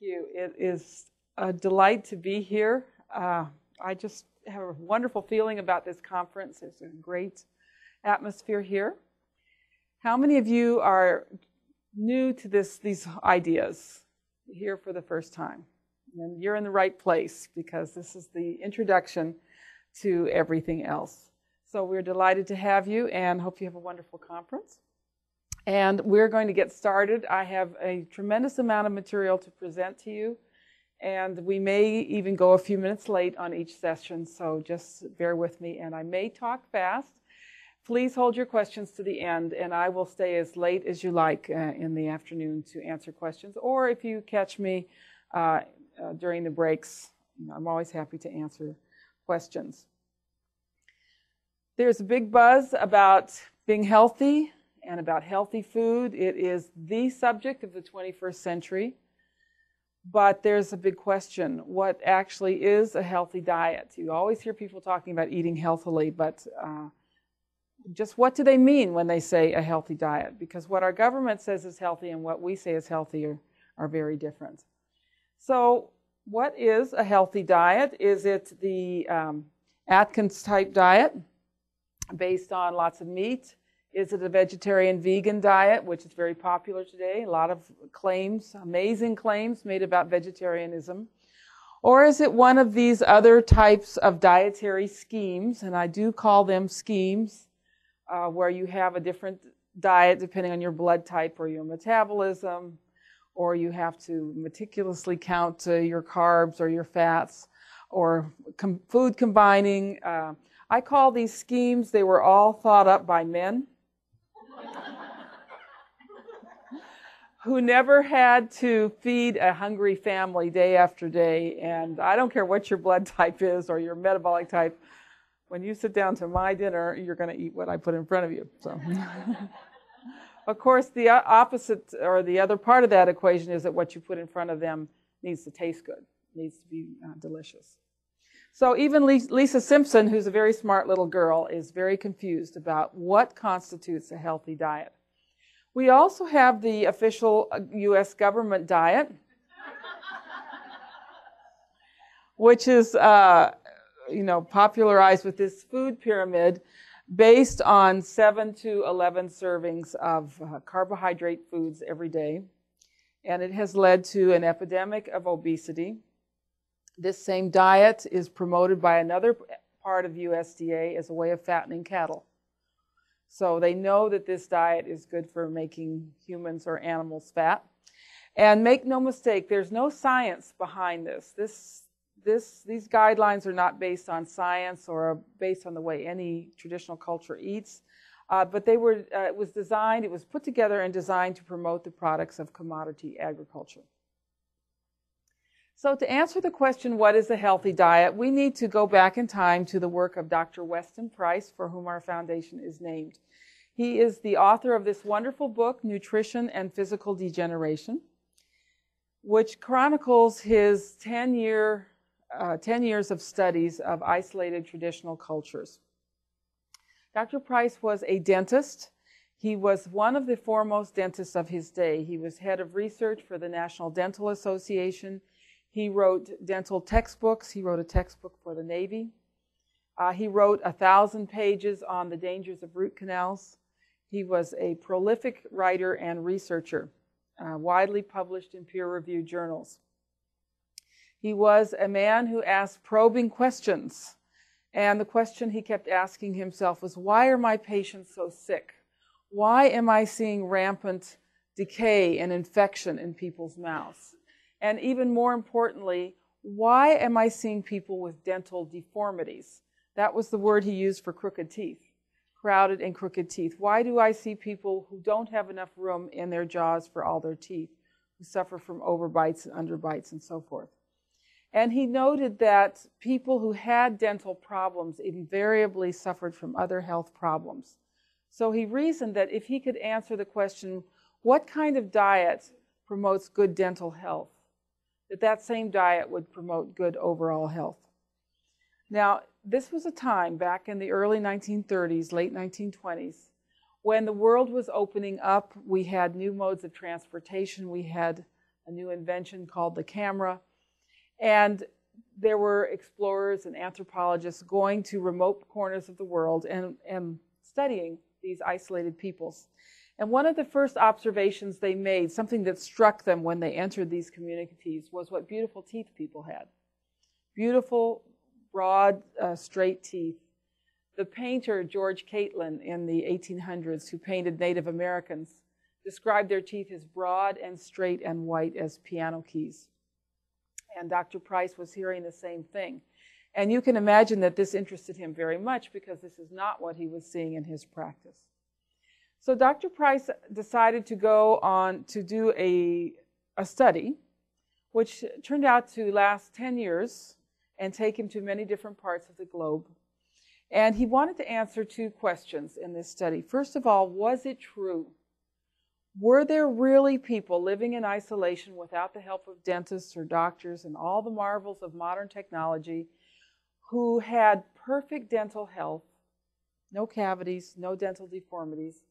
you. It is a delight to be here. I just have a wonderful feeling about this conference. There's a great atmosphere here. How many of you are new to these ideas, here for the first time? And you're in the right place, because this is the introduction to everything else. So we're delighted to have you and hope you have a wonderful conference. And we're going to get started. I have a tremendous amount of material to present to you, and we may even go a few minutes late on each session, so just bear with me. And I may talk fast. Please hold your questions to the end, and I will stay as late as you like in the afternoon to answer questions. Or if you catch me during the breaks, I'm always happy to answer questions. There's a big buzz about being healthy and about healthy food. It is the subject of the 21st century. But there's a big question. What actually is a healthy diet? You always hear people talking about eating healthily, but just what do they mean when they say a healthy diet? Because what our government says is healthy and what we say is healthy are very different. So what is a healthy diet? Is it the Atkins type diet based on lots of meat? Is it a vegetarian vegan diet, which is very popular today? A lot of claims, amazing claims made about vegetarianism. Or is it one of these other types of dietary schemes, and I do call them schemes, where you have a different diet depending on your blood type or your metabolism, or you have to meticulously count your carbs or your fats, or food combining. I call these schemes, they were all thought up by men who never had to feed a hungry family day after day. And I don't care what your blood type is or your metabolic type. When you sit down to my dinner, you're going to eat what I put in front of you. So, of course, the opposite or the other part of that equation is that what you put in front of them needs to taste good, needs to be delicious. So even Lisa Simpson, who's a very smart little girl, is very confused about what constitutes a healthy diet. We also have the official U.S. government diet, which is popularized with this food pyramid based on 7 to 11 servings of carbohydrate foods every day. And it has led to an epidemic of obesity. This same diet is promoted by another part of USDA as a way of fattening cattle. So they know that this diet is good for making humans or animals fat. And make no mistake, there's no science behind this. These guidelines are not based on science or based on the way any traditional culture eats. But it was put together and designed to promote the products of commodity agriculture. So to answer the question, what is a healthy diet, we need to go back in time to the work of Dr. Weston Price, for whom our foundation is named. He is the author of this wonderful book, Nutrition and Physical Degeneration, which chronicles his 10 years of studies of isolated traditional cultures. Dr. Price was a dentist. He was one of the foremost dentists of his day. He was head of research for the National Dental Association. He wrote dental textbooks. He wrote a textbook for the Navy. He wrote 1,000 pages on the dangers of root canals. He was a prolific writer and researcher, widely published in peer-reviewed journals. He was a man who asked probing questions. And the question he kept asking himself was, why are my patients so sick? Why am I seeing rampant decay and infection in people's mouths? And even more importantly, why am I seeing people with dental deformities? That was the word he used for crooked teeth, crowded and crooked teeth. Why do I see people who don't have enough room in their jaws for all their teeth, who suffer from overbites and underbites and so forth? And he noted that people who had dental problems invariably suffered from other health problems. So he reasoned that if he could answer the question, what kind of diet promotes good dental health, that same diet would promote good overall health. Now, this was a time back in the early 1930s, late 1920s, when the world was opening up. We had new modes of transportation. We had a new invention called the camera. And there were explorers and anthropologists going to remote corners of the world and studying these isolated peoples. And one of the first observations they made, something that struck them when they entered these communities, was what beautiful teeth people had. Beautiful, broad, straight teeth. The painter George Catlin in the 1800s, who painted Native Americans, described their teeth as broad and straight and white as piano keys. And Dr. Price was hearing the same thing. And you can imagine that this interested him very much because this is not what he was seeing in his practice. So Dr. Price decided to go on to do a study, which turned out to last 10 years and take him to many different parts of the globe. And he wanted to answer two questions in this study. First of all, was it true? Were there really people living in isolation without the help of dentists or doctors and all the marvels of modern technology who had perfect dental health, no cavities, no dental deformities,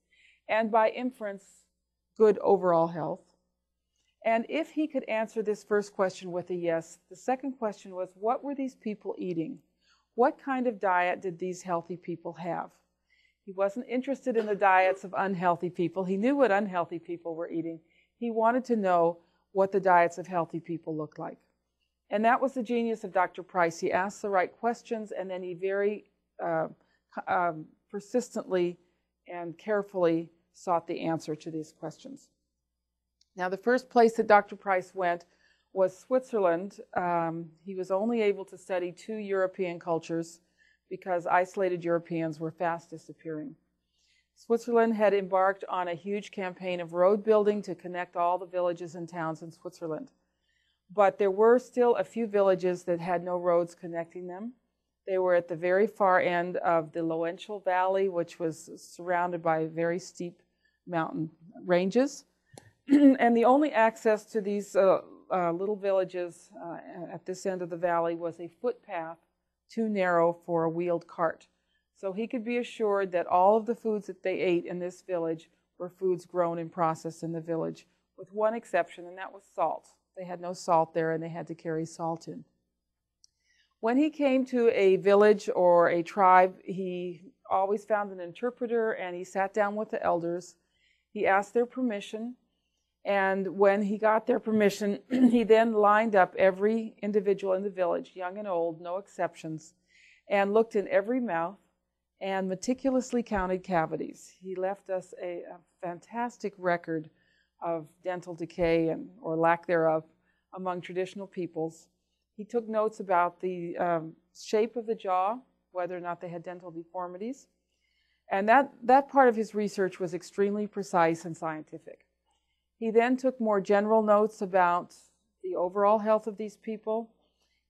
and by inference, good overall health? And if he could answer this first question with a yes, the second question was, what were these people eating? What kind of diet did these healthy people have? He wasn't interested in the diets of unhealthy people. He knew what unhealthy people were eating. He wanted to know what the diets of healthy people looked like. And that was the genius of Dr. Price. He asked the right questions, and then he very persistently and carefully sought the answer to these questions. Now, the first place that Dr. Price went was Switzerland. He was only able to study 2 European cultures because isolated Europeans were fast disappearing. Switzerland had embarked on a huge campaign of road building to connect all the villages and towns in Switzerland. But there were still a few villages that had no roads connecting them. They were at the very far end of the Laurentian Valley, which was surrounded by very steep mountain ranges. And the only access to these little villages at this end of the valley was a footpath too narrow for a wheeled cart. So he could be assured that all of the foods that they ate in this village were foods grown and processed in the village, with one exception, and that was salt. They had no salt there, and they had to carry salt in. When he came to a village or a tribe, he always found an interpreter, and he sat down with the elders. He asked their permission, and when he got their permission, he then lined up every individual in the village, young and old, no exceptions, and looked in every mouth and meticulously counted cavities. He left us a fantastic record of dental decay or lack thereof among traditional peoples. He took notes about the shape of the jaw, whether or not they had dental deformities. And that part of his research was extremely precise and scientific. He then took more general notes about the overall health of these people.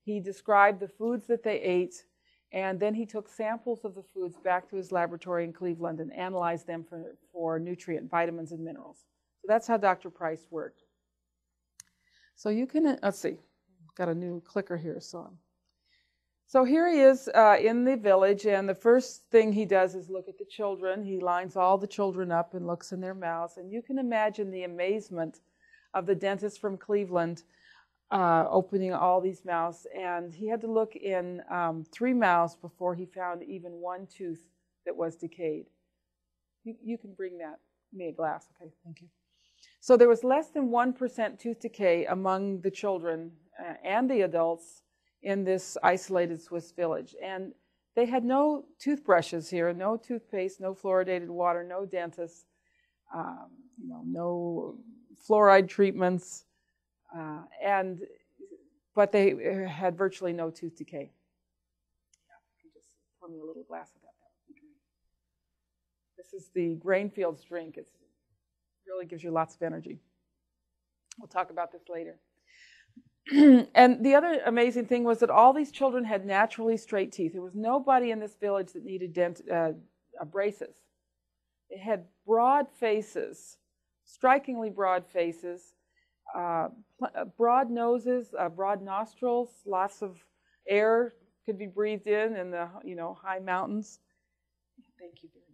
He described the foods that they ate, and then he took samples of the foods back to his laboratory in Cleveland and analyzed them for nutrient, vitamins, and minerals. So that's how Dr. Price worked. So you can, let's see, got a new clicker here. So here he is in the village, and the first thing he does is look at the children. He lines all the children up and looks in their mouths, and you can imagine the amazement of the dentist from Cleveland opening all these mouths, and he had to look in 3 mouths before he found even one tooth that was decayed. You can bring me a glass, okay, thank you. So there was less than 1% tooth decay among the children and the adults in this isolated Swiss village. And they had no toothbrushes here, no toothpaste, no fluoridated water, no dentists, no fluoride treatments, but they had virtually no tooth decay. Yeah, you can just pour me a little glass of that. That would be great. This is the Grainfields drink. It really gives you lots of energy. We'll talk about this later. And the other amazing thing was that all these children had naturally straight teeth. There was nobody in this village that needed braces. They had broad faces, strikingly broad faces, broad noses, broad nostrils, lots of air could be breathed in the high mountains. Thank you very much.